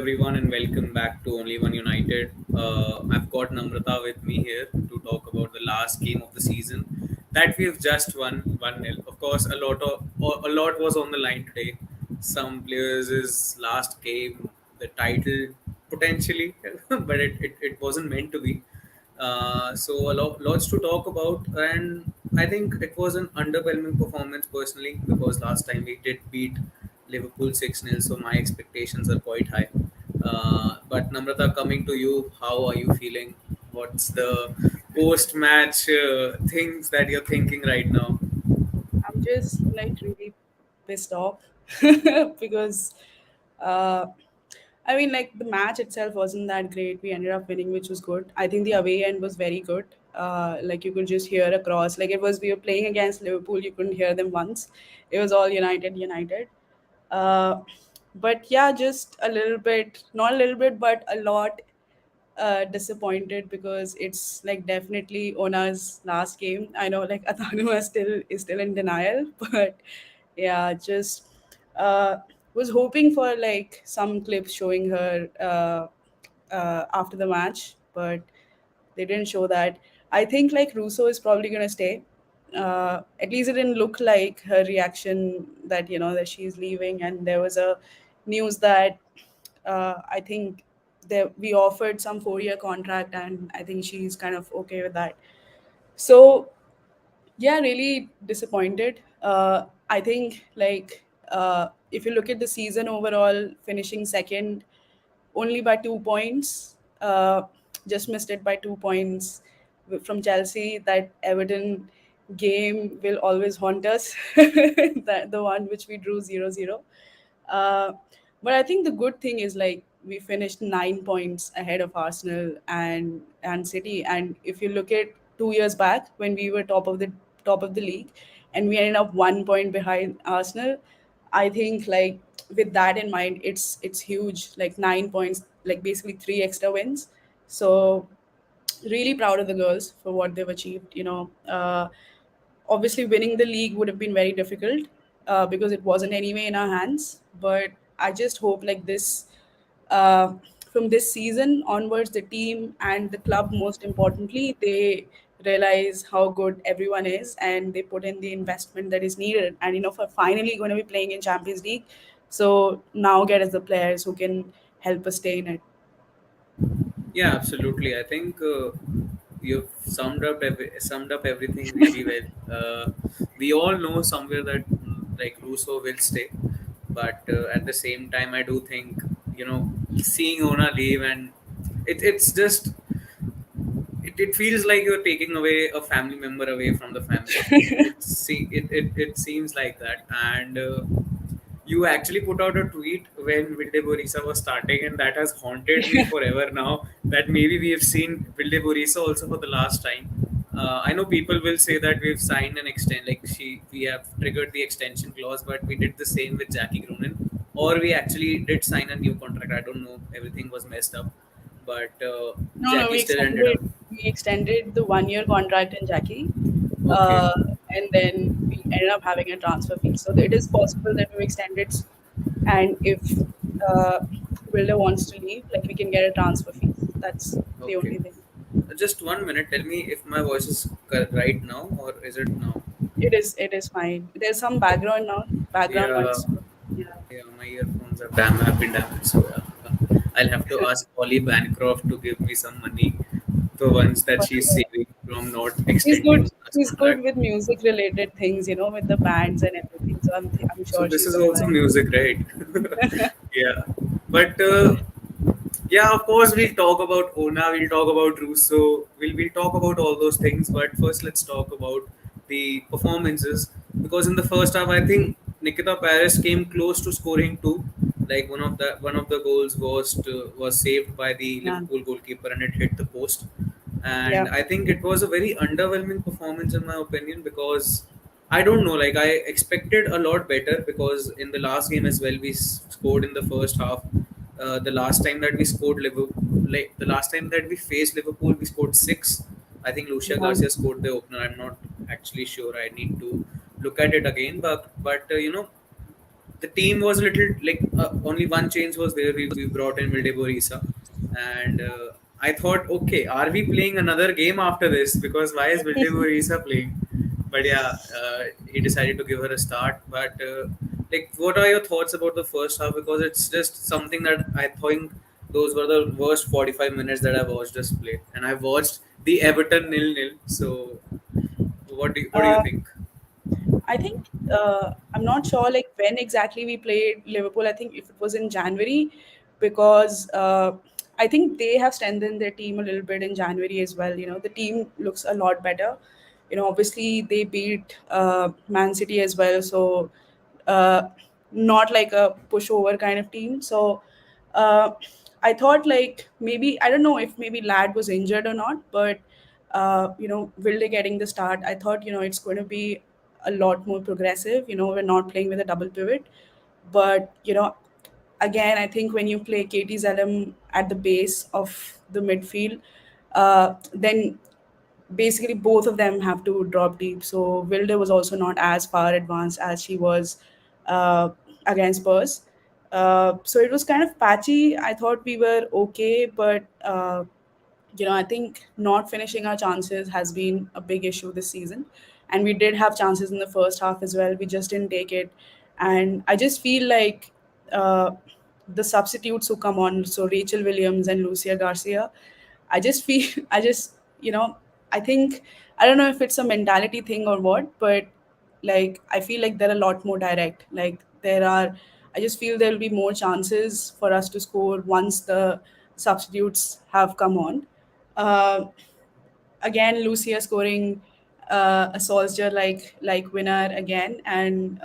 everyone, and welcome back to Only One United. I've got Namrata with me here to talk about the last game of the season that we've just won 1-0. Of course, a lot was on the line today. Some players' last game, the title potentially, but it wasn't meant to be. Lots to talk about, and I think it was an underwhelming performance personally because last time we did beat Liverpool 6-0, so my expectations are quite high. But Namrata, coming to you, how are you feeling? What's the post-match things that you're thinking right now? I'm just like really pissed off because uh, I mean, like the match itself wasn't that great. We ended up winning, which was good. I think the away end was very good. Like you could just hear across. Like it was we were playing against Liverpool. You couldn't hear them once. It was all United, United. Uh, but yeah, just a little bit, not a little bit, but a lot disappointed because it's like definitely Ona's last game. I know like Atanu is still in denial, but yeah, just was hoping for like some clips showing her after the match, but they didn't show that. I think like Russo is probably gonna stay. At least it didn't look like her reaction that that she's leaving, and there was a news that I think we offered some 4-year contract, and I think she's kind of okay with that. So yeah, really disappointed. I think like if you look at the season overall, finishing second only by 2 points, just missed it by 2 points from Chelsea. That Everton game will always haunt us. That the one which we drew 0-0. Uh, but I think the good thing is like we finished 9 points ahead of Arsenal and City. And if you look at 2 years back when we were top of the league, and we ended up 1 point behind Arsenal, I think like with that in mind, it's huge. Like 9 points, like basically three extra wins. So really proud of the girls for what they've achieved. Obviously winning the league would have been very difficult because it wasn't anyway in our hands, but I just hope like this uh, from this season onwards, the team and the club, most importantly, they realize how good everyone is and they put in the investment that is needed, and for finally going to be playing in Champions League. So now get us the players who can help us stay in it. Yeah, absolutely. I think you've summed up everything really well. We all know somewhere that like Russo will stay, but at the same time, I do think seeing Ona leave, and it's just it feels like you're taking away a family member away from the family. It seems like that, and you actually put out a tweet when Vilde Borisa was starting, and that has haunted me forever now. That maybe we have seen Vilde Borisa also for the last time. I know people will say that we've signed an extend, like we have triggered the extension clause, but we did the same with Jackie Grunin, or we actually did sign a new contract. I don't know. Everything was messed up, but No, no, Jackie we still ended extended up. we extended the 1-year contract in Jackie, Okay. and then we ended up having a transfer fee. So it is possible that we extended, and if uh, Wilder wants to leave, like we can get a transfer fee. That's the Okay. only thing. Just 1 minute. Tell me if my voice is right now or is it now? It is fine. There's some background Yeah, noise. Yeah. yeah. My earphones have been damaged, so I'll have to ask Holly Bancroft to give me some money, the ones that But she's saving from not he's extending good. the last He's good contract. with music related things, with the bands and everything. So I'm So sure this she's is gonna also like. music, right? Yeah, but yeah, of course we'll talk about Ona, we'll talk about Russo, we'll talk about all those things. But first, let's talk about the performances because in the first half, I think Nikita Paris came close to scoring two. Like one of the goals was saved by the Yeah. Liverpool goalkeeper and it hit the post. Yeah. And I think it was a very underwhelming performance in my opinion because I don't know. Like I expected a lot better because in the last game as well we scored in the first half. The last time that we scored Liverpool, like the last time that we faced Liverpool, we scored six. I think Lucia Yeah. Garcia scored the opener. I'm not actually sure. I need to look at it again. But the team was a little like only one change was there. We brought in Vilde Borisa, and I thought, okay, are we playing another game after this? Because why is Vilde Borisa playing? But yeah, he decided to give her a start. But like, what are your thoughts about the first half? Because it's just something that I think those were the worst 45 minutes that I watched us play, and I watched the Everton 0-0. So, what do you Uh, think? I think I'm not sure like when exactly we played Liverpool. I think if it was in January, because I think they have strengthened their team a little bit in January as well. You know, the team looks a lot better. You know, obviously they beat Man City as well, so uh, not like a pushover kind of team. So uh, I thought like maybe I don't know if maybe Lad was injured or not, but you know, Wilde getting the start, I thought, you know, it's going to be a lot more progressive. You know, we're not playing with a double pivot, but you know, again, I think when you play Katie Zellum at the base of the midfield, then basically both of them have to drop deep. So Wilde was also not as far advanced as she was uh, against Spurs. So it was kind of patchy. I thought we were okay, but you know, I think not finishing our chances has been a big issue this season. And we did have chances in the first half as well. We just didn't take it. And I just feel like the substitutes who come on, so Rachel Williams and Lucia Garcia, I just feel, I just, you know, I think, I don't know if it's a mentality thing or what, but like, I feel like they're a lot more direct. Like, there are, I just feel there'll be more chances for us to score once the substitutes have come on. Uh, Again, Lucia scoring a Solskjaer like winner again, and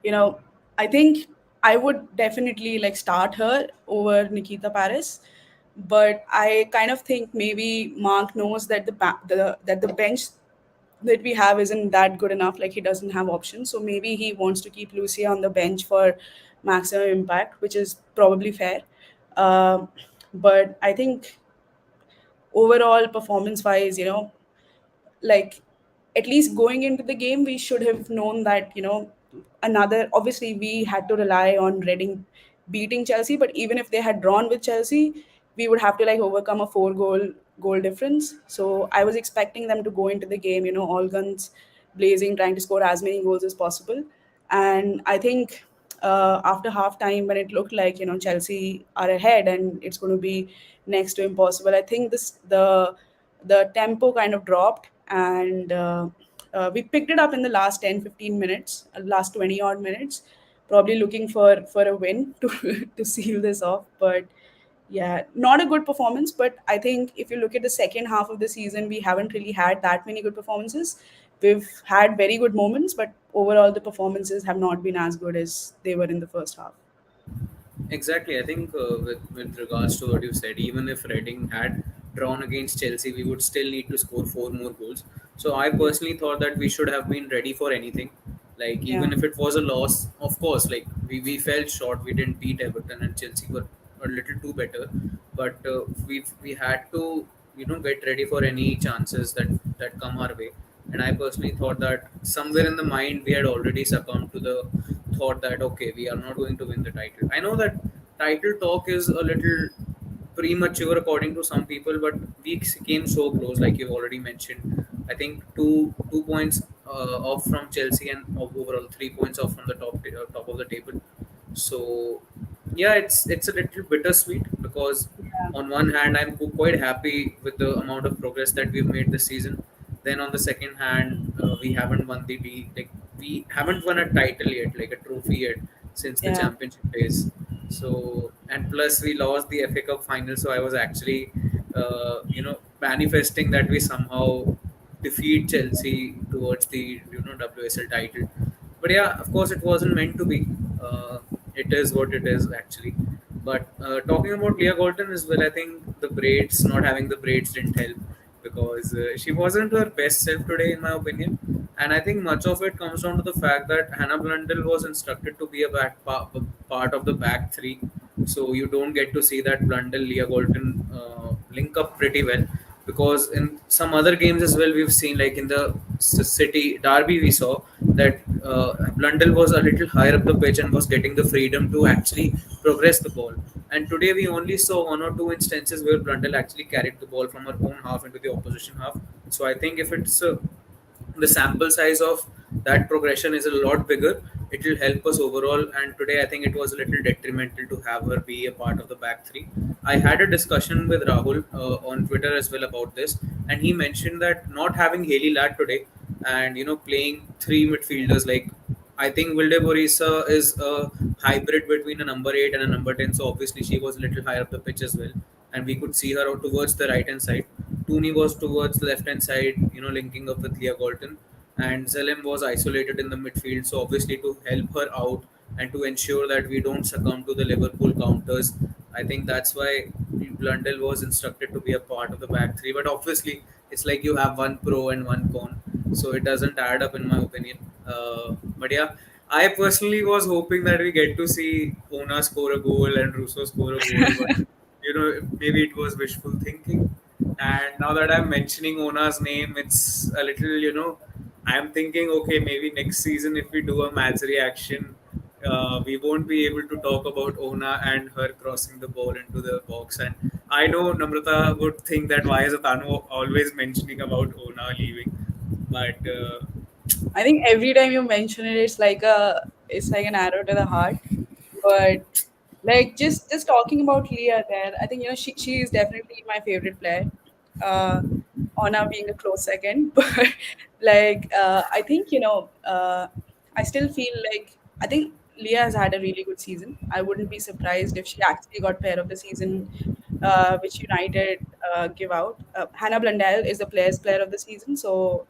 you know, I think I would definitely like start her over Nikita Paris, but I kind of think maybe Mark knows that the bench that we have isn't that good enough. Like, he doesn't have options, so maybe he wants to keep Lucia on the bench for maximum impact, which is probably fair. Um but I think overall performance wise, you know, like, at least going into the game we should have known that, you know, another, obviously we had to rely on Reading beating Chelsea, but even if they had drawn with Chelsea, we would have to like overcome a four goal difference. So I was expecting them to go into the game, you know, all guns blazing, trying to score as many goals as possible. And I think after half time, when it looked like, you know, Chelsea are ahead and it's going to be next to impossible, I think the tempo kind of dropped, and we picked it up in the last 10-15 minutes, last 20 odd minutes, probably looking for a win to to seal this off. But yeah, not a good performance. But I think if you look at the second half of the season, we haven't really had that many good performances. We've had very good moments, but overall the performances have not been as good as they were in the first half. Exactly. I think with regards to what you said, even if Reading had drawn against Chelsea, we would still need to score four more goals. So I personally thought that we should have been ready for anything. Like, Yeah, even if it was a loss, of course, like we fell short. We didn't beat Everton, and Chelsea were a little too better. But we had to, get ready for any chances that come our way. And I personally thought that somewhere in the mind we had already succumbed to the thought that, okay, we are not going to win the title. I know that title talk is a little premature according to some people, but we came so close, like you've already mentioned. I think two points off from Chelsea, and overall 3 points off from the top of the table. So yeah, it's a little bittersweet because yeah, on one hand I'm quite happy with the amount of progress that we've made this season. Then on the second hand, we haven't won the league. Like, we haven't won a title yet, like a trophy yet, since the yeah, championship days. So, and plus we lost the FA Cup final. So I was actually, manifesting that we somehow defeat Chelsea towards the WSL title. But yeah, of course, it wasn't meant to be. It is what it is, actually. But talking about Leah Golden as well, I think the braids, not having the braids, didn't help because she wasn't her best self today, in my opinion. And I think much of it comes down to the fact that Hannah Blundell was instructed to be a part of the back three. So you don't get to see that Blundell Leah Golden link up pretty well. because in some other games as well we've seen, like in the City derby, we saw that Blundell was a little higher up the pitch and was getting the freedom to actually progress the ball. And today we only saw one or two instances where Blundell actually carried the ball from her own half into the opposition half. So I think if it's the sample size of that progression is a lot bigger, it will help us overall. And today I think it was a little detrimental to have her be a part of the back three. I had a discussion with Rahul on Twitter as well about this, and he mentioned that not having Haley Ladd today and playing three midfielders, like I think Wilde Borisa is a hybrid between a number 8 and a number 10. So obviously she was a little higher up the pitch as well, and we could see her out towards the right hand side. Tooney was towards the left hand side, linking up with Leah Golton, and Zelem was isolated in the midfield. So obviously to help her out and to ensure that we don't succumb to the Liverpool counters, I think that's why Blundell was instructed to be a part of the back three. But obviously, it's like you have one pro and one con, so it doesn't add up in my opinion. But yeah, I personally was hoping that we get to see Ona score a goal and Russo score a goal, but maybe it was wishful thinking. And now that I'm mentioning Ona's name, it's a little, I'm thinking, okay, maybe next season if we do a match reaction, we won't be able to talk about Ona and her crossing the ball into the box. And I know Namrata would think that why is Atanu always mentioning about Ona leaving, but I think every time you mention it, it's like an arrow to the heart. But like just talking about Leah there, I think she is definitely my favorite player. Uh, Anna being a close second, but I think I still feel like I think Leah has had a really good season. I wouldn't be surprised if she actually got player of the season, which United give out. Hannah Blundell is the players player of the season, so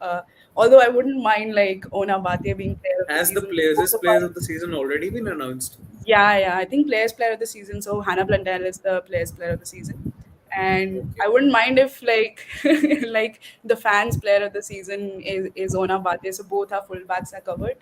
although I wouldn't mind like Ona Bhatia being player of the has the season, players, both this of players us. of the season already been announced? Yeah, yeah. I think players player of the season. So Hannah Blundell is the players player of the season, and Okay. I wouldn't mind if like the fans player of the season is Ona Bate. So both our fullbacks are covered.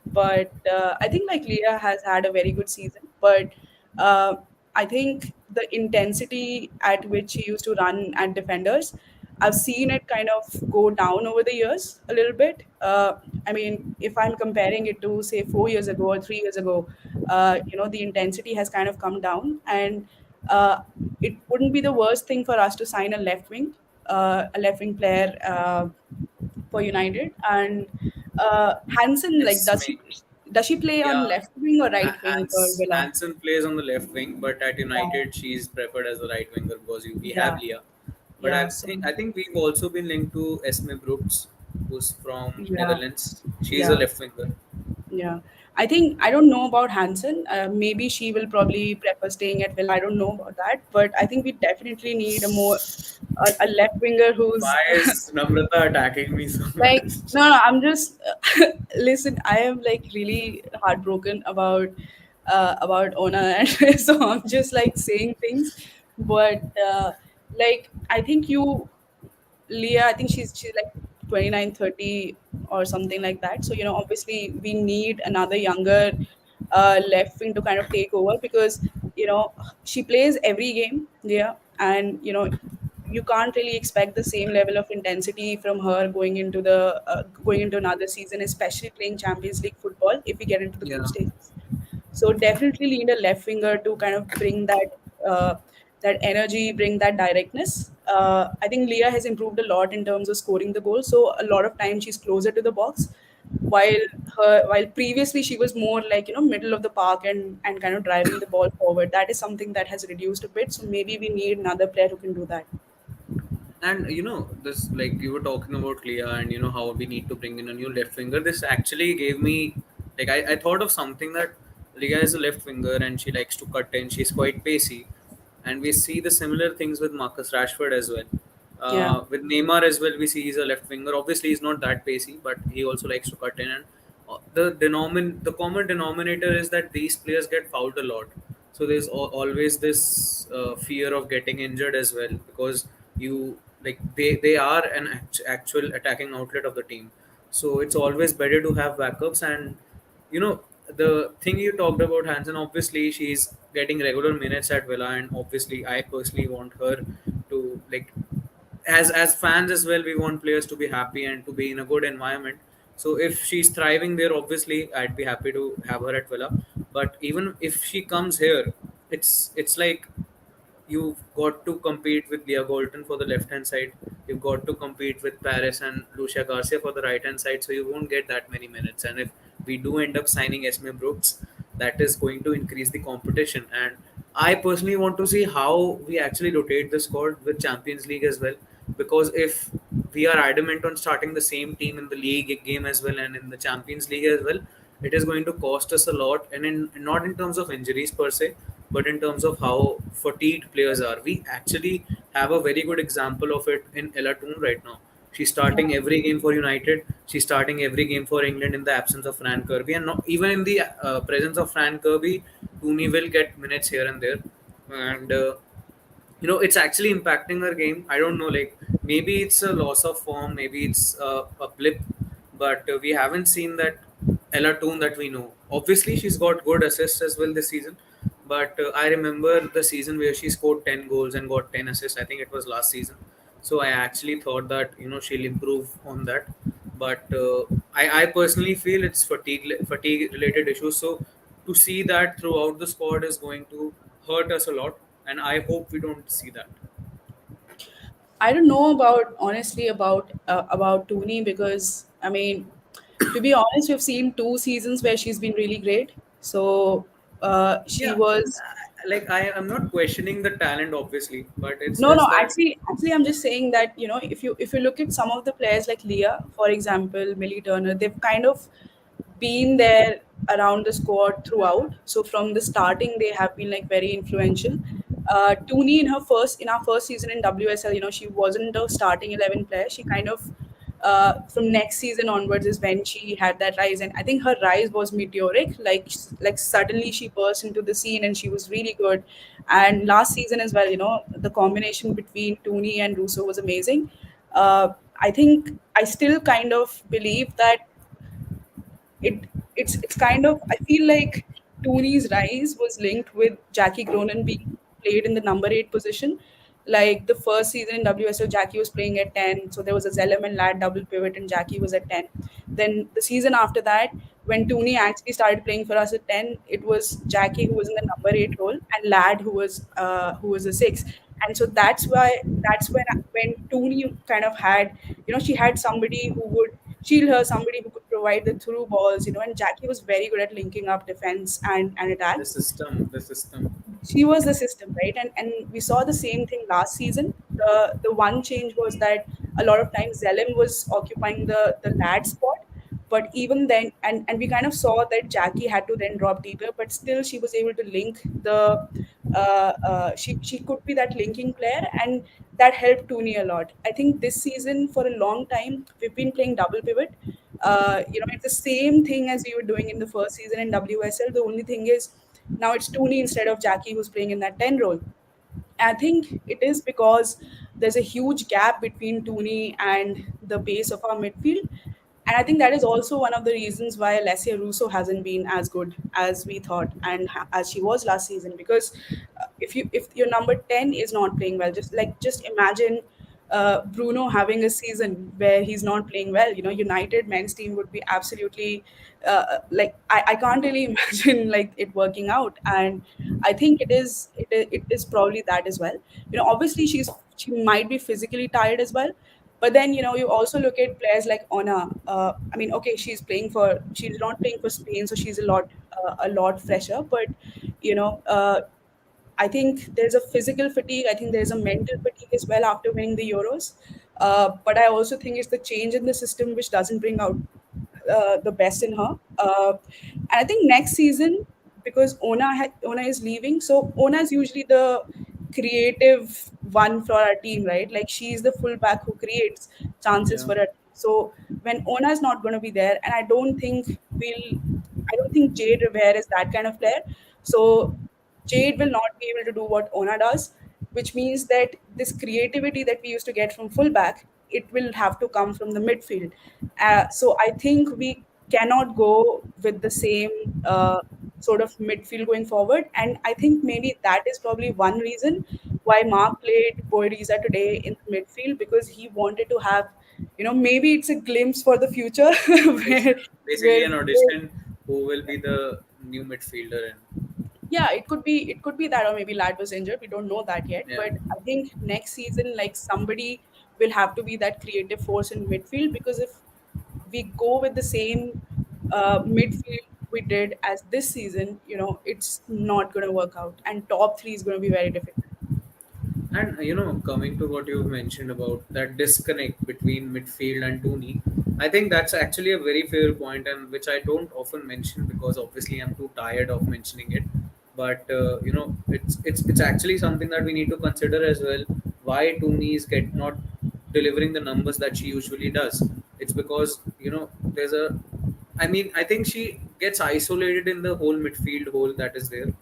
But I think like Leah has had a very good season. But uh, I think the intensity at which she used to run at defenders, I've seen it kind of go down over the years a little bit. I mean, if I'm comparing it to say 4 years ago or 3 years ago, the intensity has kind of come down, and uh, it wouldn't be the worst thing for us to sign a left wing player for United. And Hansen, like, It's does she play on Yeah, left wing or right wing for Villa? Hansen plays on the left wing, but at Yeah, United she's preferred as a right winger because we have yeah, Leah. But yeah. So I think we've also been linked to Esme Brooks, who's from yeah, Netherlands. She's a yeah. left winger. Yeah, I think I don't know about Hansen. Maybe she will probably prefer staying at Villa. I don't know about that, but I think we definitely need a left winger who's Why is Namrata attacking me so like much? no. I'm just listen. I am like really heartbroken about Ona, and so I'm just like saying things, but I think Leah, I think she's like 29, 30 or something like that. So, obviously we need another younger left wing to kind of take over because, she plays every game, yeah. And, you can't really expect the same level of intensity from her going into another season, especially playing Champions League football if we get into the group Yeah. stages. So definitely need a left winger to kind of bring uh, that energy, bring that directness. I think Leah has improved a lot in terms of scoring the goal. So a lot of times she's closer to the box, while while previously she was more like middle of the park and kind of driving the ball forward. That is something that has reduced a bit. So maybe we need another player who can do that. And this, like you were talking about Leah and how we need to bring in a new left winger. This actually gave me, like, I thought of something that Leah is a left winger and she likes to cut in. She's quite pacey, and we see the similar things with Marcus Rashford as well. Yeah, With Neymar as well, we see he's a left winger. Obviously, he's not that pacey, but he also likes to cut in. And the common denominator is that these players get fouled a lot. So there's always this fear of getting injured as well, because they are an actual attacking outlet of the team. So it's always better to have backups. And you know the thing you talked about Hansen, obviously she's getting regular minutes at Villa, and obviously I personally want her to, like, as fans as well, we want players to be happy and to be in a good environment. So if she's thriving there, obviously I'd be happy to have her at Villa. But even if she comes here, it's like you've got to compete with Leah Golton for the left hand side. You've got to compete with Paris and Lucia Garcia for the right hand side. So you won't get that many minutes. And if we do end up signing Esme Brooks, that is going to increase the competition. And I personally want to see how we actually rotate the squad with Champions League as well. Because if we are adamant on starting the same team in the league game as well and in the Champions League as well, it is going to cost us a lot. And not in terms of injuries per se, but in terms of how fatigued players are. We actually have a very good example of it in Elatun right now. She's Yeah. starting every game for United. She's starting every game for England in the absence of Fran Kirby, and not, even in the presence of Fran Kirby, Tooney will get minutes here and there. And it's actually impacting her game. I don't know, like maybe it's a loss of form, maybe it's a blip, but we haven't seen that Ella Toon that we know. Obviously she's got good assists as well this season, but I remember the season where she scored 10 goals and got 10 assists. I think it was last season. So I actually thought that she'll improve on that, but I personally feel it's fatigue related issues. So to see that throughout the squad is going to hurt us a lot, and I hope we don't see that. I don't know about honestly about Tooney because I mean, to be honest, we've seen two seasons where she's been really great. So she Yeah, was like I am not questioning the talent, obviously, but it's no, just that. actually, I'm just saying that if you look at some of the players like Leah, for example, Millie Turner, they've kind of been there around the squad throughout. So from the starting, they have been like very influential. Tooney in our first season in WSL, she wasn't a starting 11 player. She kind of from next season onwards is when she had that rise, and I think her rise was meteoric. Like suddenly she burst into the scene, and she was really good. And last season as well, the combination between Tooney and Russo was amazing. I think I still kind of believe that it's kind of I feel like Tooney's rise was linked with Jackie Cronin being played in the number 8 position. Like the first season in WSO, Jackie was playing at 10, so there was a Zellem and Lad double pivot, and Jackie was at 10. Then the season after that, when Tooney actually started playing for us at 10, it was Jackie who was in the number 8 role, and Lad who was a 6. And so that's when Tooney kind of had, she had somebody who would shield her, somebody who could provide the through balls, and Jackie was very good at linking up defense and attack. The system. She was the system, right? And we saw the same thing last season. The one change was that a lot of times Zelim was occupying the lad spot, but even then, and we kind of saw that Jackie had to then drop deeper, but still she was able to link she could be that linking player, and that helped Tooney a lot. I think this season for a long time we've been playing double pivot. It's the same thing as we were doing in the first season in WSL. The only thing is now it's Tooney instead of Jackie who's playing in that 10 role. I think it is because there's a huge gap between Tooney and the base of our midfield. And I think that is also one of the reasons why Alessia Russo hasn't been as good as we thought and as she was last season. Because if your number 10 is not playing well, just imagine Bruno having a season where he's not playing well. United men's team would be absolutely I can't really imagine like it working out. And I think it is probably that as well. Obviously she might be physically tired as well, but then you also look at players like Ona. I mean, okay, she's not playing for Spain, so she's a lot fresher. But you know, I think there's a physical fatigue. I think there's a mental fatigue as well after winning the Euros. But I also think it's the change in the system which doesn't bring out the best in her. And I think next season, because Ona is leaving, so Ona is usually the creative one for our team, right? Like she's the fullback who creates chances Yeah. for her. So when Ona is not going to be there, and I don't think Jade Rivera is that kind of player. So Jade will not be able to do what Ona does, which means that this creativity that we used to get from fullback, it will have to come from the midfield. So I think we cannot go with the same sort of midfield going forward, and I think maybe that is probably one reason why Mark played Boyriza today in the midfield, because he wanted to have, maybe it's a glimpse for the future It's where basically where an audition who will be the new midfielder. And yeah, it could be that, or maybe Lad was injured. We don't know that yet. yeah, But I think next season, like, somebody will have to be that creative force in midfield, because if we go with the same midfield we did as this season, it's not going to work out, and top three is going to be very difficult. and coming to what you mentioned about that disconnect between midfield and Tony, I think that's actually a very fair point, and which I don't often mention because obviously I'm too tired of mentioning it. But it's actually something that we need to consider as well. Why Tony is get not delivering the numbers that she usually does? It's because there's a I mean, I think she gets isolated in the whole midfield hole that is there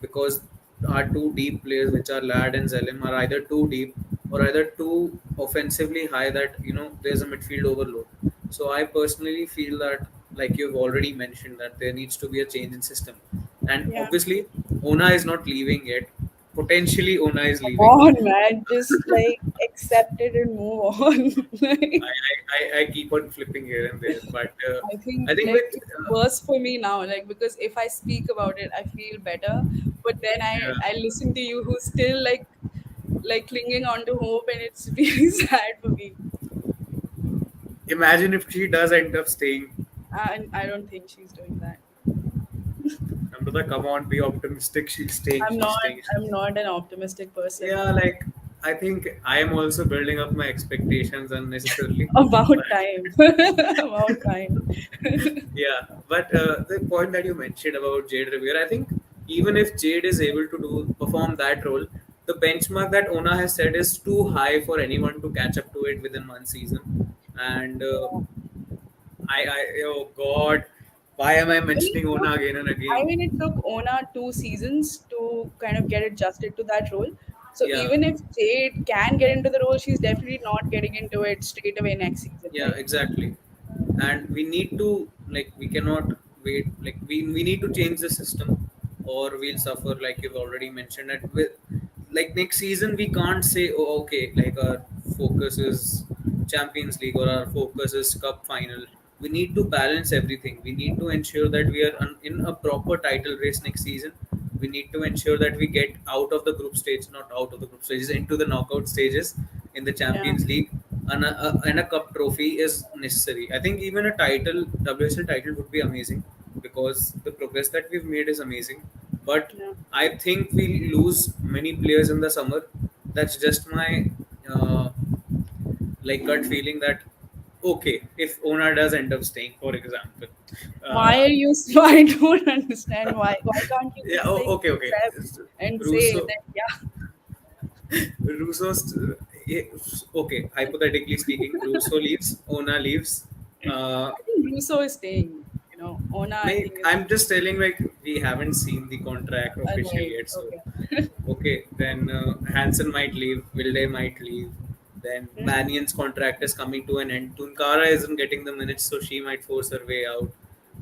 because our two deep players, which are Lad and Zelim, are either too deep or either too offensively high that there's a midfield overload. So I personally feel that, like you've already mentioned, that there needs to be a change in system, and Yeah. obviously Ona is not leaving yet. Potentially, Ona is Come leaving. on, man. Just like accept it and move on. Like, I keep on flipping here and there, but I think I think like with it's worse for me now, like, because if I speak about it, I feel better. But then I yeah. listen to you who's still like clinging on to hope, and it's really sad for me. Imagine if she does end up staying. And I don't think she's doing that. Amrita, come on, be optimistic. She's staying. I'm She's not staying. I'm not an optimistic person. Yeah, like I think I am also building up my expectations unnecessarily. About But time. About time. yeah, but the point that you mentioned about Jade Revere, I think even if Jade is able to do perform that role, the benchmark that Ona has set is too high for anyone to catch up to it within one season. And oh God, why am I It mentioning took, Ona again and I again? mean, it took Ona 2 seasons to kind of get adjusted to that role. So Yeah, even if Jade can get into the role, she's definitely not getting into it straight away next season, yeah, right? exactly. And we need to, like, we cannot wait, like we need to change the system or we'll suffer, like you've already mentioned it with, like, next season we can't say, oh okay, like our focus is Champions League or our focus is cup final. We need to balance everything. We need to ensure that we are in a proper title race next season. We need to ensure that we get out of the group stage, not out of the group stages, into the knockout stages in the Yeah, Champions League, and a cup trophy is necessary. I think even a title, WSL title, would be amazing because the progress that we've made is amazing. But yeah. I think we lose many players in the summer. That's just my uh, like gut feeling that okay, if Ona does end up staying, for example, Why uh, are you so? I don't understand why. Why can't you yeah, just like okay, okay, accept and say Russo, that, yeah, Russo's okay. Hypothetically speaking, Russo leaves, Ona leaves. Uh, I think Russo is staying. Ona, I think, is I'm just telling, like, we haven't seen the contract officially right. yet. So Okay. okay, then Hansen might leave, Wilde might leave. Then Hmm. Banyan's contract is coming to an end. Tunkara isn't getting the minutes, so she might force her way out.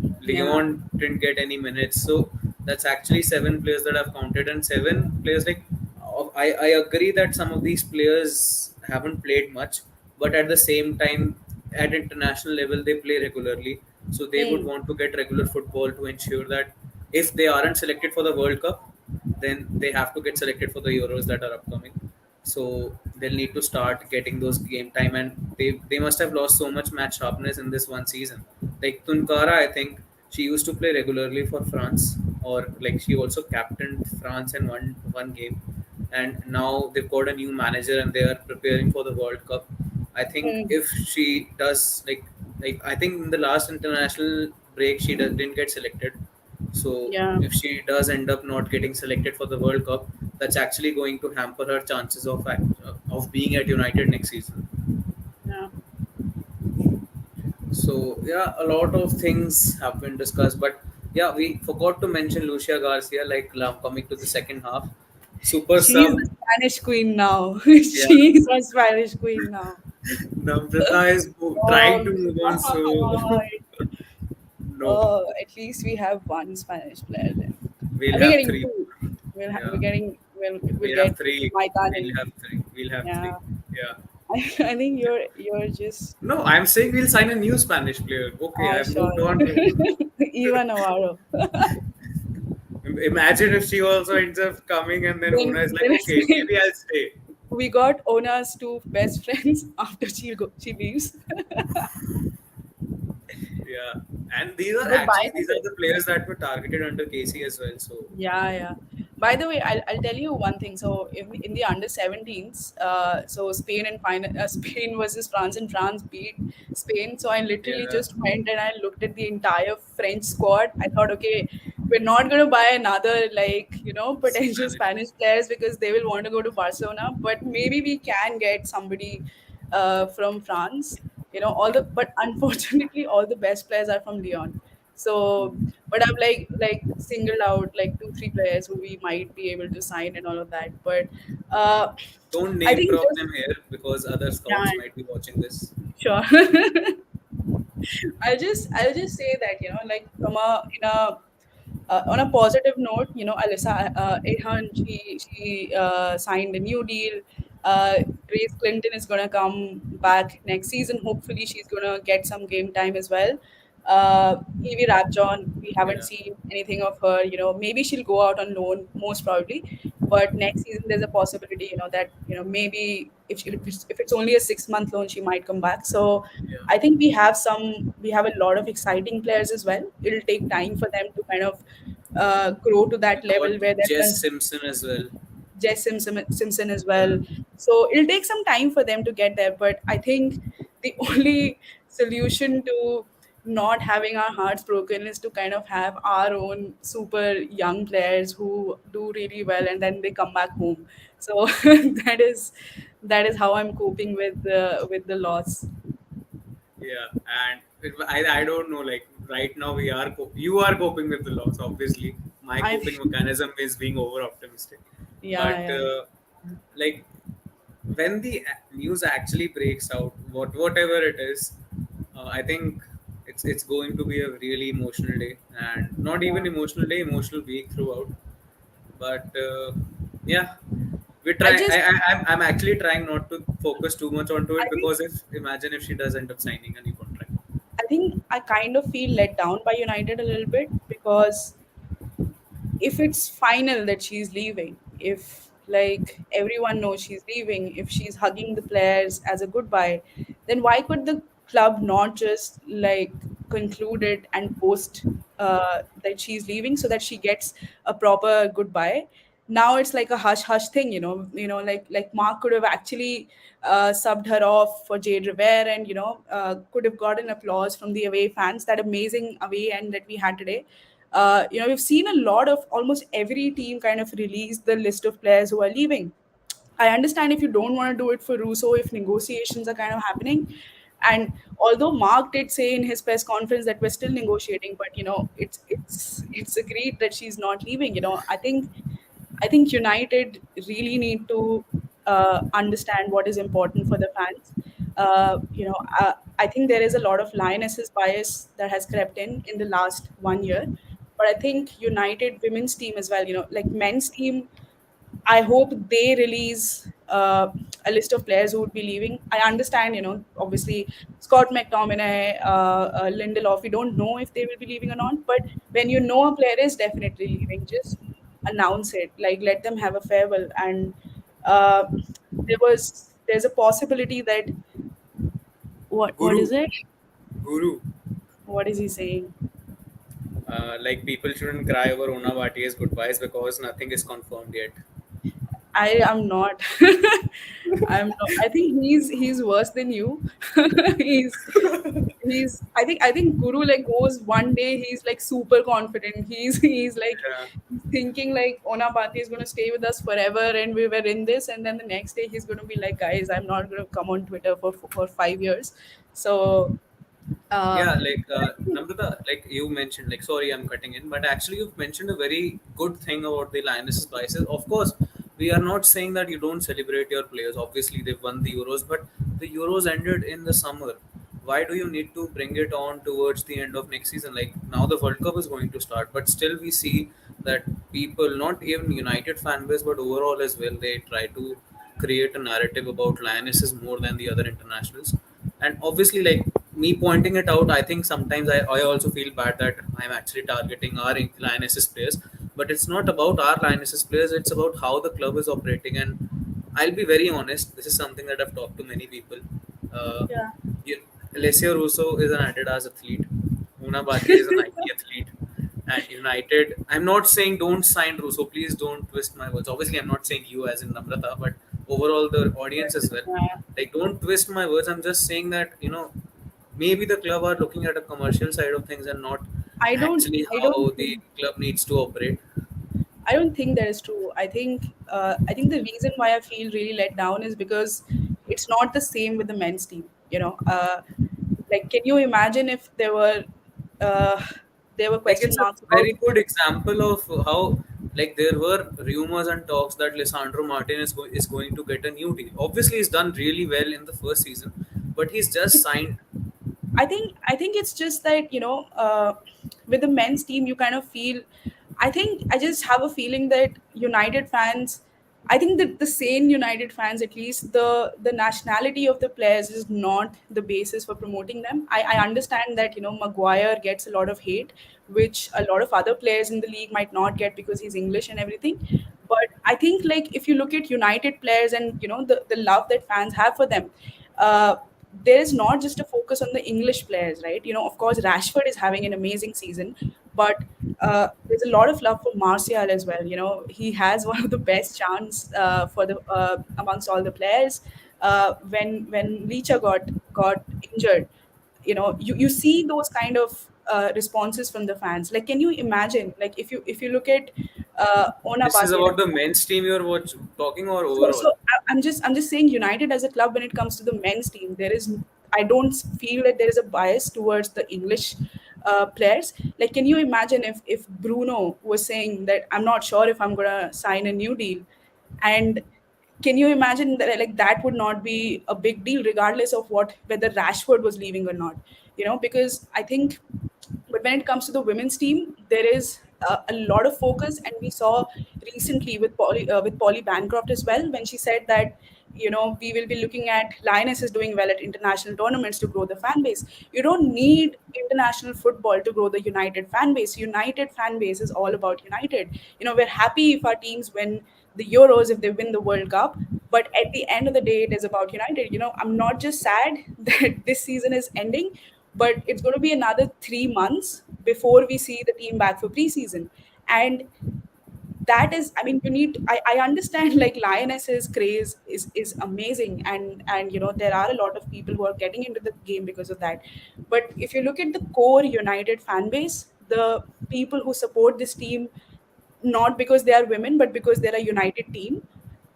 Yeah. Leon didn't get any minutes, so that's actually seven players that I've counted, and seven players, like, I agree that some of these players haven't played much, but at the same time, at international level, they play regularly, so they would Hmm. want to get regular football to ensure that if they aren't selected for the World Cup, then they have to get selected for the Euros that are upcoming. So they'll need to start getting those game time, and they must have lost so much match sharpness in this one season. Like Tunkara, I think she used to play regularly for France, or like she also captained France in one game, and now they've got a new manager and they are preparing for the World Cup. I think Hmm. if she does, like I think in the last international break didn't get selected. So Yeah. if she does end up not getting selected for the World Cup, that's actually going to hamper her chances of being at United next season. Yeah. So yeah, a lot of things have been discussed, but yeah, we forgot to mention Lucia Garcia. Like coming to the second half, super She's sub. the Spanish queen now. Yeah, She's a Spanish queen now. Namrata is trying Oh to move on. So God. no, Oh, at least we have one Spanish player then. we'll And we're have getting three two. more. We're, ha- Yeah, we're getting we'll We have get three. We'll Maitani. have three. We'll have Yeah, three. Yeah. I think you're just No, I'm saying we'll sign a new Spanish player. Okay, I've sure. moved on. Eva Navarro. Imagine if she also ends up coming and then Una is like, Then it's okay, like maybe I'll stay. we got Ona's two best friends after she leaves. Yeah, and these are But by actually the these are way, the players that were targeted under Casey as well. So yeah, yeah. By the way, I'll tell you one thing. So in the under 17s, so Spain and final Spain versus France, and France beat Spain. So I literally yeah, just went and I looked at the entire French squad. I thought, okay, we're not going to buy another like potential Spanish. Spanish players because they will want to go to Barcelona. But maybe we can get somebody from France. All the but unfortunately all the best players are from Lyon. So but I've singled out like two, three players who we might be able to sign and all of that. But uh, Don't I name think drop just them here because other yeah, scouts might be watching this. sure. I'll just say that like from a in a on a positive note, Alyssa Ehan, she signed a new deal. Grace Clinton is gonna come back next season. Hopefully, she's gonna get some game time as well. Evie Rapjohn, we haven't Yeah, seen anything of her. Maybe she'll go out on loan, most probably. But next season, there's a possibility, that maybe if it's only a 6 month loan, she might come back. So yeah. I think we have a lot of exciting players as well. It'll take time for them to kind of grow to We that level got where they're Jess Simpson as well. Simpson as well. Yeah, So it'll take some time for them to get there. But I think the only solution to not having our hearts broken is to kind of have our own super young players who do really well and then they come back home. So that is how I'm coping with the loss. yeah. And I don't know. Like right now, you are coping with the loss. Obviously, my I coping mechanism is being over optimistic. yeah, But yeah. like when the news actually breaks out, whatever it is, I think it's going to be a really emotional day, and not even Yeah. emotional day, emotional week throughout. But yeah, we I try. just I'm actually trying not to focus too much onto I it think because if imagine if she does end up signing a new contract. I think I kind of feel let down by United a little bit because if it's final that she's leaving, if like everyone knows she's leaving, if she's hugging the players as a goodbye, then why could the club not just like conclude it and post that she's leaving so that she gets a proper goodbye? Now it's like a hush hush thing, like Mark could have actually subbed her off for Jade Rivera and could have gotten applause from the away fans, that amazing away end that we had today. We've seen a lot of almost every team kind of release the list of players who are leaving. I understand if you don't want to do it for Russo, if negotiations are kind of happening. And although Mark did say in his press conference that we're still negotiating, but it's agreed that she's not leaving. I think United really need to understand what is important for the fans. I think there is a lot of lionesses bias that has crept in the last 1 year, but I think United women's team as well. Like men's team, I hope they release a list of players who would be leaving. I understand, obviously Scott McTominay, Lindelof. We don't know if they will be leaving or not, but when you know a player is definitely leaving, just announce it. Like let them have a farewell. And uh, there's a possibility that what is Guru, it? Guru, What is he saying? like people shouldn't cry over Una Bhatia's goodbyes because nothing is confirmed yet. I am not. I'm not. I think he's worse than you. he's I think Guru like goes one day he's like super confident. He's like Yeah. he's thinking like Ona Bhati is gonna stay with us forever and we were in this, and then the next day he's gonna be like, guys, I'm not gonna come on Twitter for 5 years. So uh Yeah, like Namrata, like you mentioned, like sorry, I'm cutting in, but actually you've mentioned a very good thing about the Lionesses biases. Of course, we are not saying that you don't celebrate your players. Obviously, they've won the Euros, but the Euros ended in the summer. Why do you need to bring it on towards the end of next season? Like now, the World Cup is going to start, but still we see that people, not even United fan base, but overall as well, they try to create a narrative about Lionesses more than the other internationals. And obviously, like me pointing it out, I think sometimes I also feel bad that I'm actually targeting our Lionesses players. But it's not about our Lionesses players, it's about how the club is operating. And I'll be very honest, this is something that I've talked to many people. Uh, Yeah. you, Alessio Russo is an Adidas athlete. Una Badri is a Nike athlete. And United, I'm not saying don't sign Russo. Please don't twist my words. Obviously, I'm not saying you as in Namrata, but overall the audience as well. Yeah. Like, don't twist my words. I'm just saying that, maybe the club are looking at a commercial side of things and not I don't actually I don't how the think club needs to operate. I don't think that is true. I think the reason why I feel really let down is because it's not the same with the men's team. Like, can you imagine if uh, there were Like, question it's a marks about. very good example of how, like, there were rumors and talks that Lisandro Martin is going to get a new deal. Obviously, he's done really well in the first season, but he's just signed. I think it's just that with the men's team you kind of feel. I just have a feeling that United fans. I think that the sane United fans, at least the nationality of the players, is not the basis for promoting them. I understand that Maguire gets a lot of hate, which a lot of other players in the league might not get because he's English and everything. But I think, like, if you look at United players and the love that fans have for them, uh, there is not just a focus on the English players, right? Of course, Rashford is having an amazing season, but there's a lot of love for Martial as well. He has one of the best chants for the amongst all the players. When Licha got injured, you see those kind of responses from the fans. Like, can you imagine, like, if you look at Ona This is Bate. about the men's team you're talking, or So overall? I'm just saying, United as a club, when it comes to the men's team, I don't feel that there is a bias towards the English players. Like, can you imagine if Bruno was saying that I'm not sure if I'm gonna sign a new deal, and can you imagine that, like, that would not be a big deal regardless of whether Rashford was leaving or not? Because I think, but when it comes to the women's team, there is a lot of focus, and we saw recently with Polly Bancroft as well, when she said that we will be looking at Lionesses doing well at international tournaments to grow the fan base. You don't need international football to grow the United fan base. United fan base is all about United. We're happy if our teams win the Euros, if they win the World Cup, but at the end of the day, it is about United. I'm not just sad that this season is ending, but it's going to be another 3 months before we see the team back for preseason. And that is, I mean, I understand, like, Lionesses craze is amazing, and there are a lot of people who are getting into the game because of that. But if you look at the core United fan base, the people who support this team, not because they are women, but because they're a United team,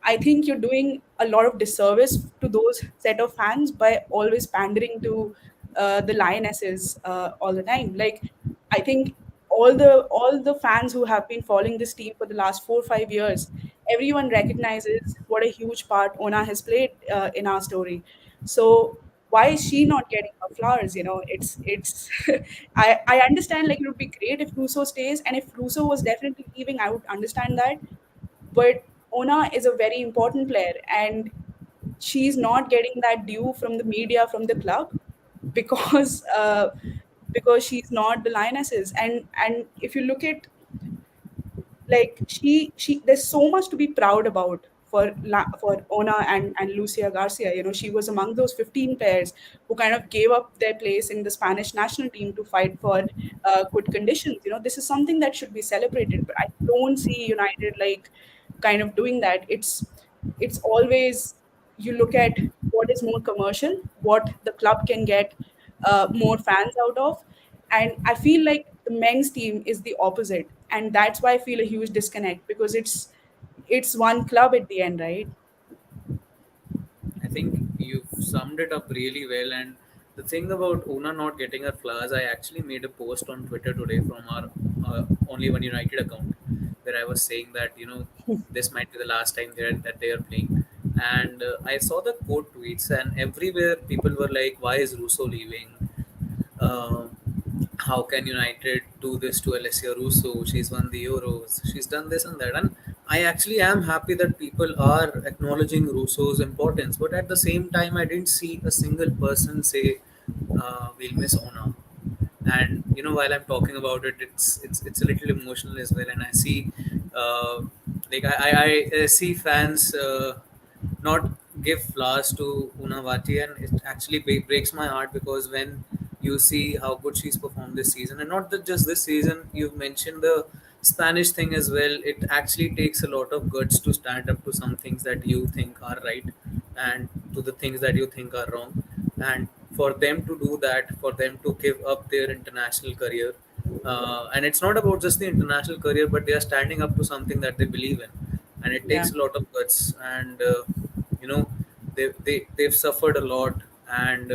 I think you're doing a lot of disservice to those set of fans by always pandering to the Lionesses all the time. Like, I think all the fans who have been following this team for the last 4 or 5 years, everyone recognizes what a huge part Ona has played in our story. So why is she not getting her flowers? It's I understand, like, it would be great if Russo stays, and if Russo was definitely leaving, I would understand that. But Ona is a very important player, and she's not getting that due from the media, from the club, because because she's not the Lionesses. And if you look at, like, she there's so much to be proud about for Ona and Lucia Garcia. She was among those 15 players who kind of gave up their place in the Spanish national team to fight for good conditions. This is something that should be celebrated, but I don't see United, like, kind of doing that. It's always, you look at what is more commercial, what the club can get more fans out of. And I feel like the men's team is the opposite, and that's why I feel a huge disconnect, because it's one club at the end, right? I think you've summed it up really well. And the thing about Una not getting her flowers, I actually made a post on Twitter today from our Only One United account, where I was saying that this might be the last time that they are playing. And I saw the quote tweets, and everywhere people were like, "Why is Russo leaving? Uh, how can United do this to Alessia Russo? She's won the Euros. She's done this and that. And I actually am happy that people are acknowledging Russo's importance. But at the same time, I didn't see a single person say, we'll miss Ona. And while I'm talking about it, it's a little emotional as well. And I see, like I see fans not give flowers to Unavati, and it actually breaks my heart, because when you see how good she's performed this season, and not just this season, you've mentioned the Spanish thing as well. It actually takes a lot of guts to stand up to some things that you think are right, and to the things that you think are wrong. And for them to do that, for them to give up their international career, and it's not about just the international career, but they are standing up to something that they believe in, and it Yeah. takes a lot of guts. And you know they've suffered a lot. And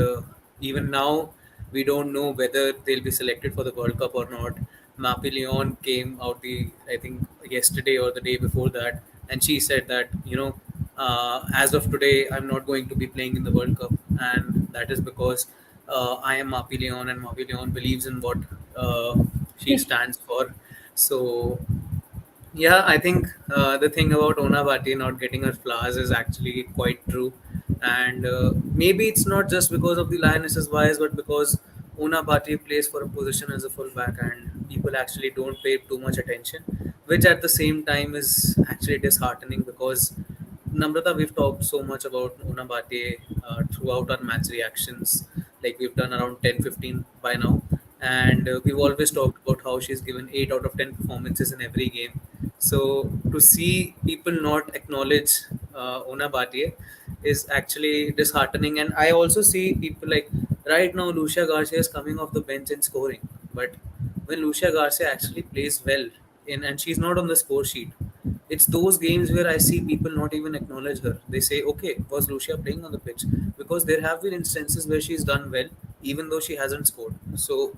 even now, we don't know whether they'll be selected for the World Cup or not. Mapi Leon came out, the I think yesterday or the day before that, and she said that, as of today, I'm not going to be playing in the World Cup. And that is because I am Mapi Leon, and Mapi Leon believes in what she stands for. So yeah, I think the thing about Ona Bhatia not getting her flowers is actually quite true. And maybe it's not just because of the Lionesses' bias, but because Ona Bhatia plays for a position as a fullback, and people actually don't pay too much attention, which at the same time is actually disheartening, because Namrata, we've talked so much about Ona Bhatia throughout our match reactions. Like, we've done around 10, 15 by now. And we've always talked about how she's given 8 out of 10 performances in every game. So to see people not acknowledge Ona Bhatia is actually disheartening. And I also see people like, right now, Lucia Garcia is coming off the bench and scoring. But when Lucia Garcia actually plays well, and she's not on the score sheet, it's those games where I see people not even acknowledge her. They say, okay, was Lucia playing on the pitch? Because there have been instances where she's done well, even though she hasn't scored. So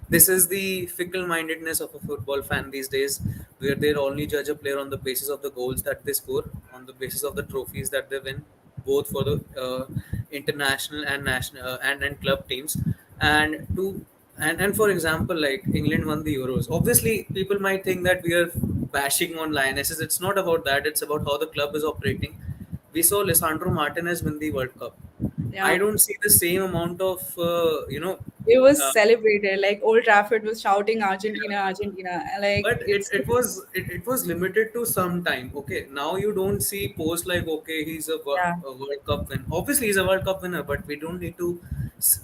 this is the fickle mindedness of a football fan these days, where they only judge a player on the basis of the goals that they score, on the basis of the trophies that they win, both for the international and national and club teams. And to and for example, like England won the Euros. Obviously, people might think that we are bashing on Lionesses. It's not about that. It's about how the club is operating. We saw Lisandro Martinez win the World Cup. I Yeah. don't see the same amount of It was uh, celebrated. Like Old Trafford was shouting Argentina, yeah. Argentina. Like But it, it's it was it was limited to some time. Okay, now you don't see posts like, okay, he's yeah. a World Cup winner. Obviously, he's a World Cup winner, but we don't need to s-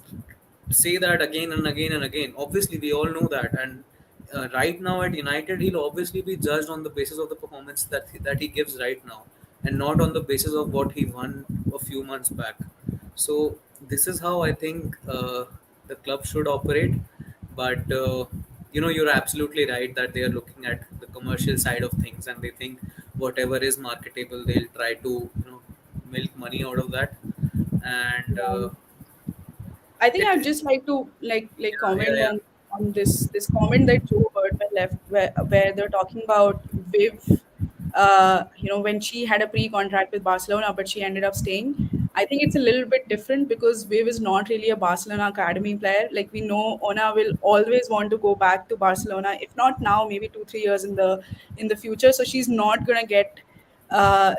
say that again and again and again. Obviously, we all know that. And right now at United, he'll obviously be judged on the basis of the performance that he gives right now, and not on the basis of what he won a few months back. So this is how I think the club should operate. But you're absolutely right that they are looking at the commercial side of things, and they think whatever is marketable, they'll try to milk money out of that. And Yeah. I think I'd it just like to yeah, yeah, comment yeah. on this comment that Joe Birdman left, where they're talking about Viv, when she had a pre-contract with Barcelona, but she ended up staying. I think it's a little bit different because Viv is not really a Barcelona academy player. Like we know, Ona will always want to go back to Barcelona, if not now, maybe 2 3 years in the future. So she's not gonna get uh,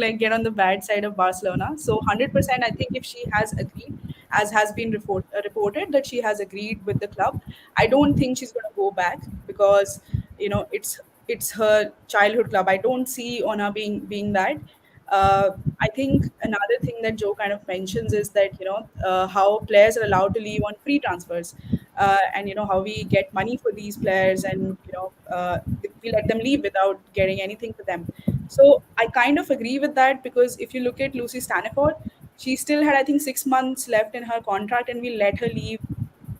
like get on the bad side of Barcelona. So 100%, I think if she has agreed, as has been reported that she has agreed with the club, I don't think she's going to go back because it's her childhood club. I don't see Ona being that. I think another thing that Joe kind of mentions is that how players are allowed to leave on free transfers, and how we get money for these players, and we let them leave without getting anything for them. So I kind of agree with that because if you look at Lucy Staniford, she still had, I think, 6 months left in her contract, and we let her leave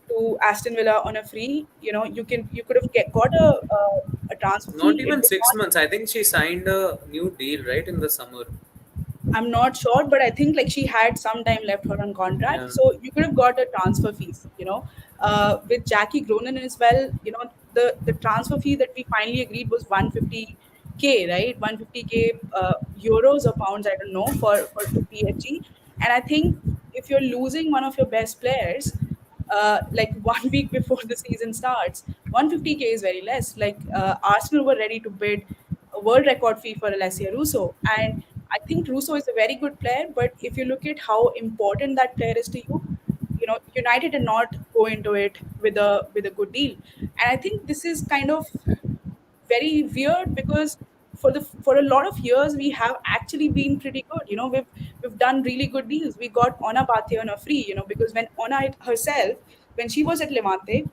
to Aston Villa on a free. You could have got a transfer Not fee. It even would 6 months. not. I think she signed a new deal right in the summer. I'm not sure, but I think like she had some time left her on contract, Yeah. so you could have got a transfer fees. With Jackie Gronin as well. The transfer fee that we finally agreed was 150K, right? 150K euros or pounds, I don't know, for to PSG. And I think if you're losing one of your best players, like 1 week before the season starts. 150K is very less. Like Arsenal were ready to bid a world record fee for Alessia Russo, and I think Russo is a very good player. But if you look at how important that player is to you, United did not go into it with a good deal, and I think this is kind of very weird because for a lot of years we have actually been pretty good. We've done really good deals. We got Ona Bate on a free, because when Ona herself, when she was at Levante,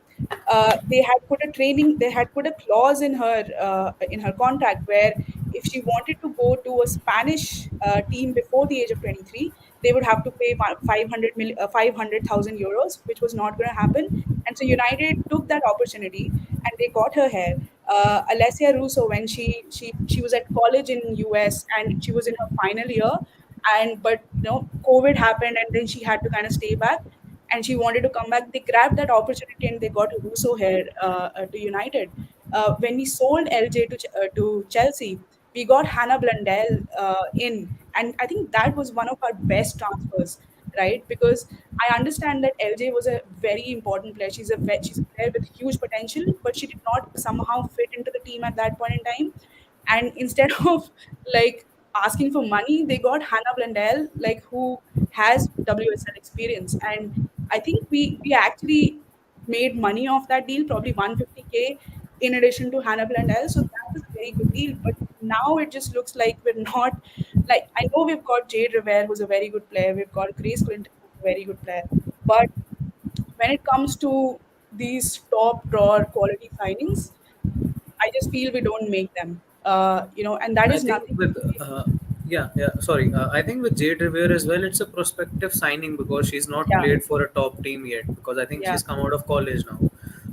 they had put a clause in her contract where if she wanted to go to a Spanish team before the age of 23, they would have to pay 500,000 euros, which was not going to happen. And so United took that opportunity and they got her here. Alessia Russo, when she was at college in US and she was in her final year, and but COVID happened and then she had to kind of stay back, and she wanted to come back. They grabbed that opportunity and they got Russo here to United. When we sold LJ to Chelsea, we got Hannah Blundell in, and I think that was one of our best transfers, right? Because I understand that LJ was a very important player. She's a player with huge potential, but she did not somehow fit into the team at that point in time. And instead of like asking for money, they got Hannah Blundell, like who has WSL experience. And I think we actually made money off that deal, probably 150K in addition to Hannah Blundell. So that was a very good deal. But now it just looks like we're not, like, I know we've got Jade Rivera, who's a very good player. We've got Grace Clinton, who's a very good player. But when it comes to these top drawer quality signings, I just feel we don't make them. And that I is think nothing to with say. yeah, sorry. I think with Jade Revere as well, it's a prospective signing because she's not Yeah, played for a top team yet. Because I think yeah, she's come out of college now,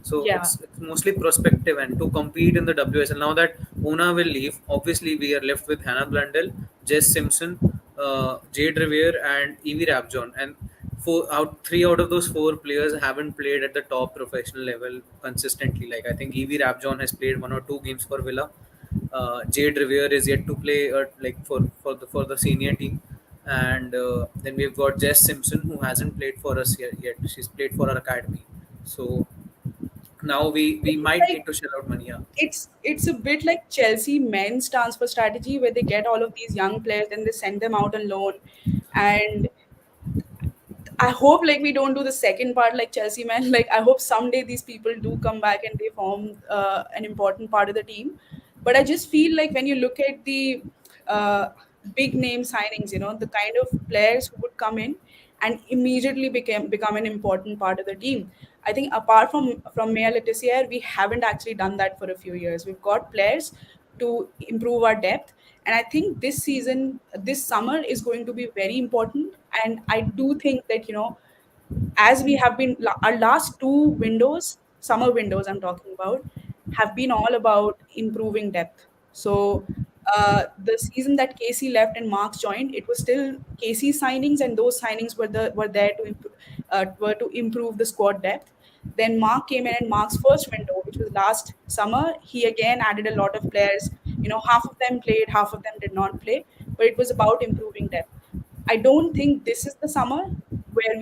so yeah. it's mostly prospective and to compete in the WSL. Now that Una will leave, obviously we are left with Hannah Blundell, Jess Simpson, Jade Revere, and Evie Rabjon. And three out of those four players haven't played at the top professional level consistently. Like I think Evie Rabjon has played 1 or 2 games for Villa. Jade Revere is yet to play like for the senior team, and then we've got Jess Simpson who hasn't played for us yet. She's played for our academy, so now we It's might like need to shell out money. Yeah, it's a bit like Chelsea men's transfer strategy where they get all of these young players and they send them out on loan. And I hope like we don't do the second part like Chelsea man. Like I hope someday these people do come back and they form an important part of the team. But I just feel like when you look at the uh, big name signings, the kind of players who would come in and immediately become an important part of the team. I think apart from Maya Letizier, we haven't actually done that for a few years. We've got players to improve our depth, and I think this summer is going to be very important. And I do think that as we have been our last two windows, summer windows I'm talking about, have been all about improving depth. So the season that Casey left and Marks joined, it was still Casey signings, and those signings were there to improve the squad depth. Then Mark came in, and Mark's first window, which was last summer, he again added a lot of players. Half of them played, half of them did not play, but it was about improving depth. I don't think this is the summer where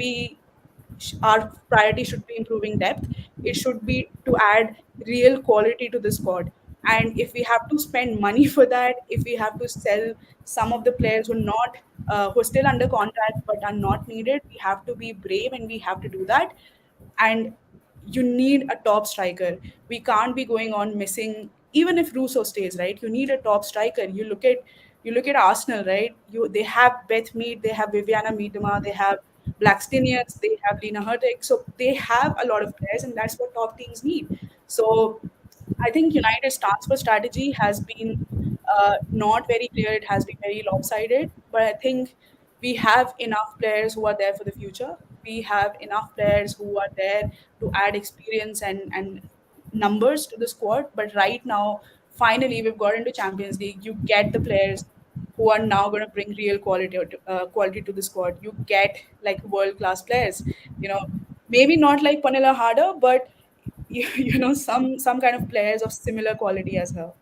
our priority should be improving depth. It should be to add real quality to the squad. And if we have to spend money for that, if we have to sell some of the players who are still under contract but are not needed, we have to be brave and we have to do that. And you need a top striker. We can't be going on missing, even if Russo stays, right? You need a top striker. You look at Arsenal, right? They have Beth Mead, they have Viviana Miedema, they have Blackstenius, they have Lena Hurtig. So they have a lot of players, and that's what top teams need. So I think United's transfer strategy has been not very clear. It has been very lopsided. But I think we have enough players who are there for the future. We have enough players who are there to add experience and numbers to the squad. But right now, finally, we've got into Champions League. You get the players who are now going to bring real quality to the squad. You get like world class players. You know, maybe not like Panela Harder, but some kind of players of similar quality as her.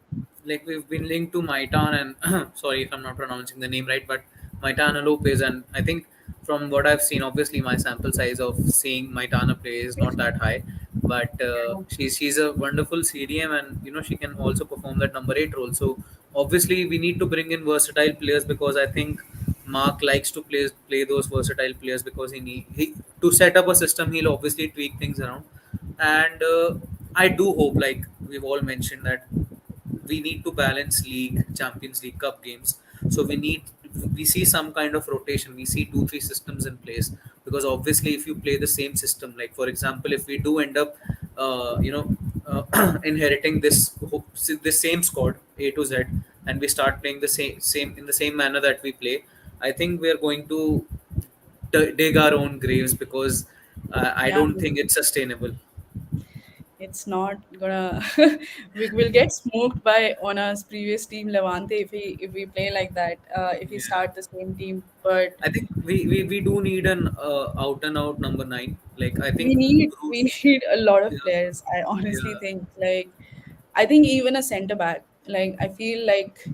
like we've been linked to Maitan and sorry if I'm not pronouncing the name right, but Maitana Lopez, and I think. from what I've seen, obviously my sample size of seeing Maitana play is not that high, but she's a wonderful CDM, and she can also perform that number eight role. So obviously we need to bring in versatile players, because I think Mark likes to play those versatile players, because he to set up a system, he'll obviously tweak things around. And I do hope, like we've all mentioned, that we need to balance league, Champions League, cup games. So we see some kind of rotation. We see two three systems in place, because obviously if you play the same system, like for example, if we do end up inheriting this same squad A to Z, and we start playing the same in the same manner that we play, I think we are going to dig our own graves, because I Yeah, don't think it's sustainable. it's not gonna. We will get smoked by on our previous team Levante if we play like that. If we Yeah. start the same team, but I think we do need an out and out number nine. Like I we think need we Bruce. need a lot of Yeah, players. I honestly yeah, think, like, I think even a centre back. Like, I feel like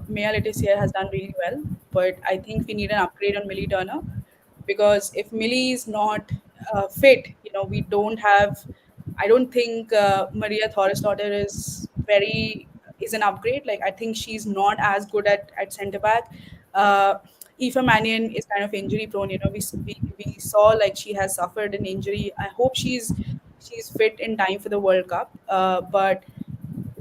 Mia Letizia has done really well, but I think we need an upgrade on Millie Turner, because if Millie is not fit, we don't have. I don't think Maria Thorisdottir is an upgrade. Like, I think she's not as good at centre back. Aoife Mannion is kind of injury prone. We saw like she has suffered an injury. I hope she's fit in time for the World Cup. But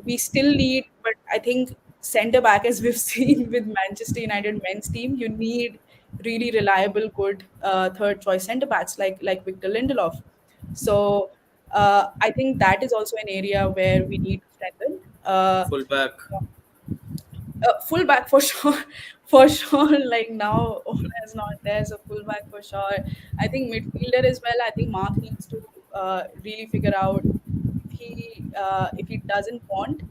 we still need, but I think centre back, as we've seen with Manchester United men's team, you need really reliable, good third choice centre backs like Victor Lindelof. So I think that is also an area where we need to strengthen. fullback. Fullback for sure, for sure. Like now, Ola is not there, so fullback for sure. I think midfielder as well. I think Mark needs to really figure out if he doesn't want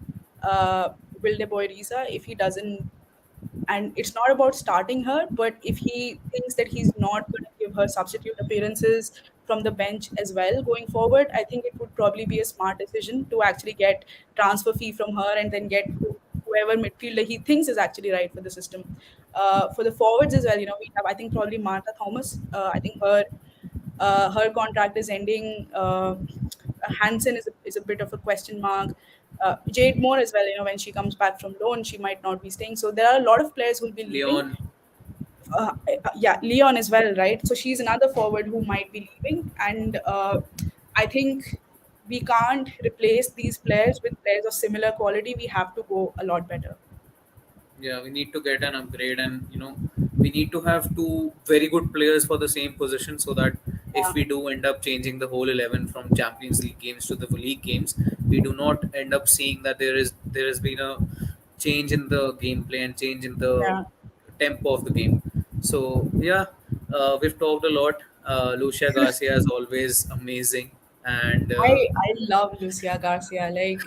uh, Wilde Boy Risa, if he doesn't, and it's not about starting her, but if he thinks that he's not going to give her substitute appearances from the bench as well going forward, I think it would probably be a smart decision to actually get transfer fee from her and then get whoever midfielder he thinks is actually right for the system. For the forwards as well, we have, I think, probably Martha Thomas. I think her contract is ending. Hansen is a bit of a question mark. Jade Moore as well. When she comes back from loan, she might not be staying. So there are a lot of players who will be leaving. Leon. Yeah, Leon as well, right? So she's another forward who might be leaving, and I think we can't replace these players with players of similar quality. We have to go a lot better. Yeah, we need to get an upgrade, and we need to have two very good players for the same position, so that if Yeah, we do end up changing the whole 11 from Champions League games to the league games, we do not end up seeing that there has been a change in the gameplay and change in the yeah. tempo of the game. So yeah, we've talked a lot. Lucia Garcia is always amazing, and I love Lucia Garcia. Like,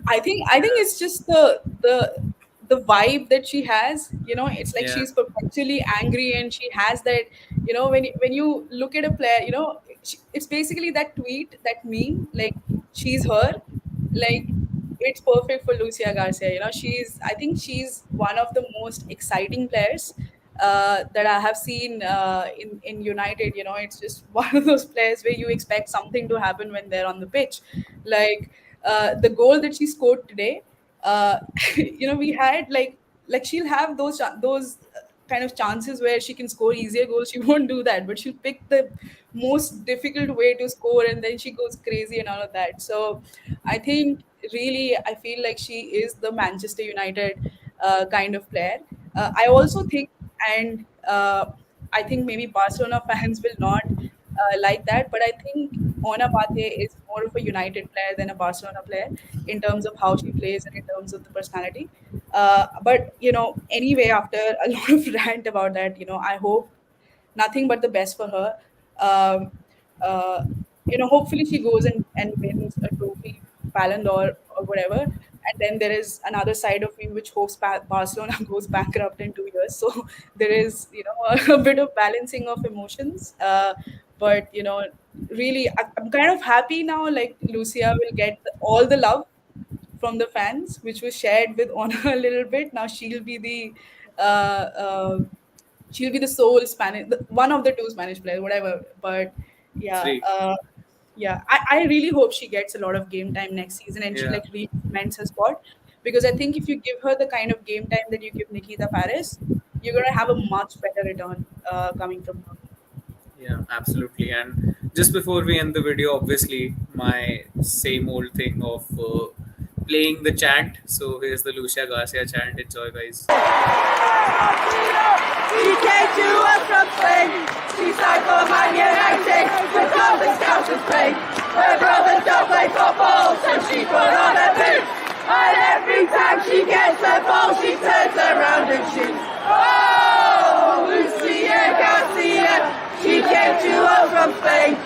I think it's just the vibe that she has. It's like yeah, she's perpetually angry, and she has that. When you look at a player, it's basically that tweet, that meme. Like, she's her. Like, it's perfect for Lucia Garcia. I think she's one of the most exciting players that I have seen in United. It's just one of those players where you expect something to happen when they're on the pitch. Like, the goal that she scored today, uh, we had like she'll have those kind of chances where she can score easier goals. She won't do that, but she'll pick the most difficult way to score, and then she goes crazy and all of that. So I think, really, I feel like she is the Manchester United kind of player. I also think, and I think maybe Barcelona fans will not like that, but I think Ona Pate is more of a United player than a Barcelona player in terms of how she plays and in terms of the personality. But anyway, after a lot of rant about that, I hope nothing but the best for her. Um, uh, Hopefully she goes and wins a trophy, Ballon d'Or or whatever. And then there is another side of me which hopes Barcelona goes bankrupt in 2 years. So there is, a bit of balancing of emotions. But really, I'm kind of happy now. Like, Lucia will get all the love from the fans, which was shared with Honor a little bit. Now she'll be the uh, uh, she'll be the sole Spanish, one of the two Spanish players, whatever. But yeah, Three. yeah, I really hope she gets a lot of game time next season and she Yeah. like really cements her spot, because I think if you give her the kind of game time that you give Nikita Paris, you're gonna have a much better return coming from her. Yeah, absolutely. And just before we end the video, obviously, my same old thing of playing the chant. So here's the Lucia Garcia chant. Enjoy, guys. She came to us from Spain. She signed for Man United with golden scouts of Spain. Her brothers don't play football, so she put on her boots. And every time she gets the ball, she turns around and shoots. Oh, Lucia Garcia. She came to us from Spain.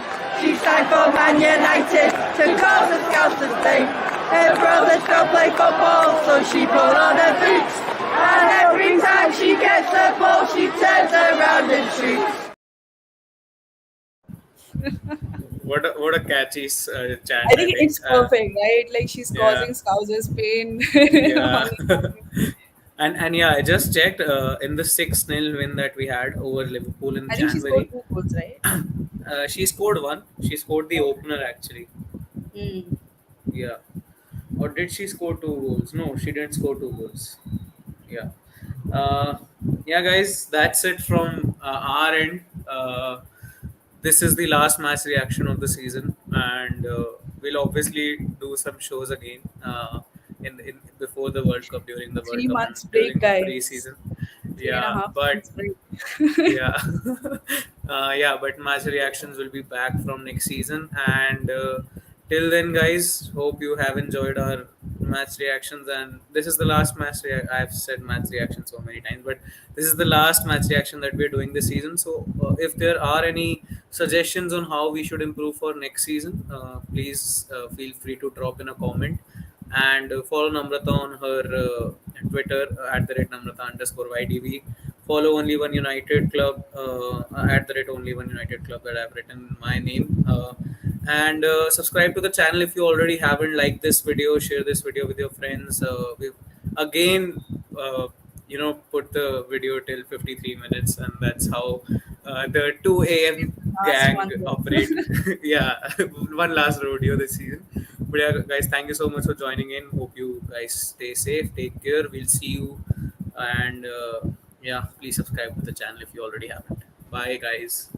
She signed for Man United to golden scouts of Spain. Her brothers don't play football, so she put on her boots. And every time she gets the ball, she turns around and shoots. What a catchy chant, I I think think. it's perfect, right? Like she's Yeah, causing Scousers pain. yeah. on- And yeah, I just checked in the 6-0 win that we had over Liverpool in I think she January. scored 2 goals, right? She scored one. She scored the opener actually. Mm. Yeah. Or did she score 2 goals? No, she didn't score 2 goals. Yeah. Uh, yeah, guys, that's it from our end. This is the last match reaction of the season, and we'll obviously do some shows again in before the World Cup, during the World Three Cup, and months break, during the guys. pre-season. Three and a Yeah, half but months break. yeah, yeah, but match reactions will be back from next season, and till then, guys, hope you have enjoyed our match reactions. And this is the last I've said match reaction so many times, but this is the last match reaction that we're doing this season. So if there are any suggestions on how we should improve for next season, please feel free to drop in a comment, and follow Namrata on her Twitter at the rate Namrata underscore YDV. Follow Only One United Club at the rate Only One United Club that I've written my name. And subscribe to the channel if you already haven't. Like this video, share this video with your friends. We've again, put the video till 53 minutes, and that's how the 2 a.m. It's the last gang one. operate. Yeah, one last rodeo this season. But yeah, guys, thank you so much for joining in. Hope you guys stay safe, take care. We'll see you, and yeah, please subscribe to the channel if you already haven't. Bye, guys.